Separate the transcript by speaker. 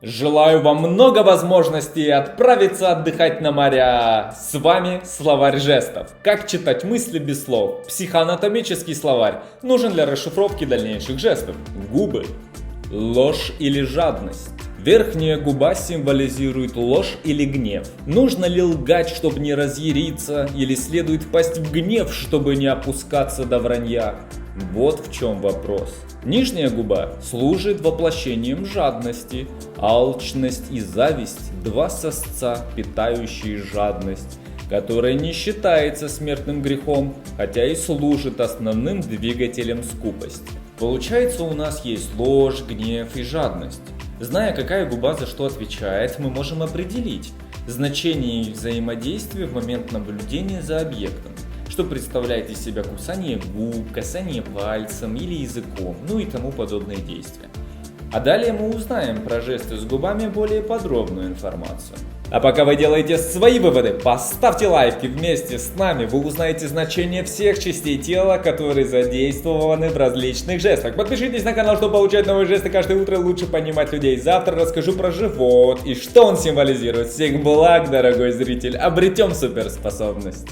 Speaker 1: Желаю вам много возможностей отправиться отдыхать на моря. С вами словарь жестов. Как читать мысли без слов. Психоанатомический словарь. Нужен для расшифровки дальнейших жестов. Губы. Ложь или жадность. Верхняя губа символизирует ложь или гнев. Нужно ли лгать, чтобы не разъяриться, или следует впасть в гнев, чтобы не опускаться до вранья? Вот в чем вопрос. Нижняя губа служит воплощением жадности. Алчность и зависть – два сосца, питающие жадность, которая не считается смертным грехом, хотя и служит основным двигателем скупости. Получается, у нас есть ложь, гнев и жадность. Зная, какая губа за что отвечает, мы можем определить значение их взаимодействия в момент наблюдения за объектом, что представляет из себя кусание губ, касание пальцем или языком, ну и тому подобные действия. А далее мы узнаем про жесты с губами более подробную информацию. А пока вы делаете свои выводы, поставьте лайки, вместе с нами вы узнаете значение всех частей тела, которые задействованы в различных жестах. Подпишитесь на канал, чтобы получать новые жесты каждое утро, лучше понимать людей. Завтра расскажу про живот и что он символизирует. Всех благ, дорогой зритель, обретем суперспособность.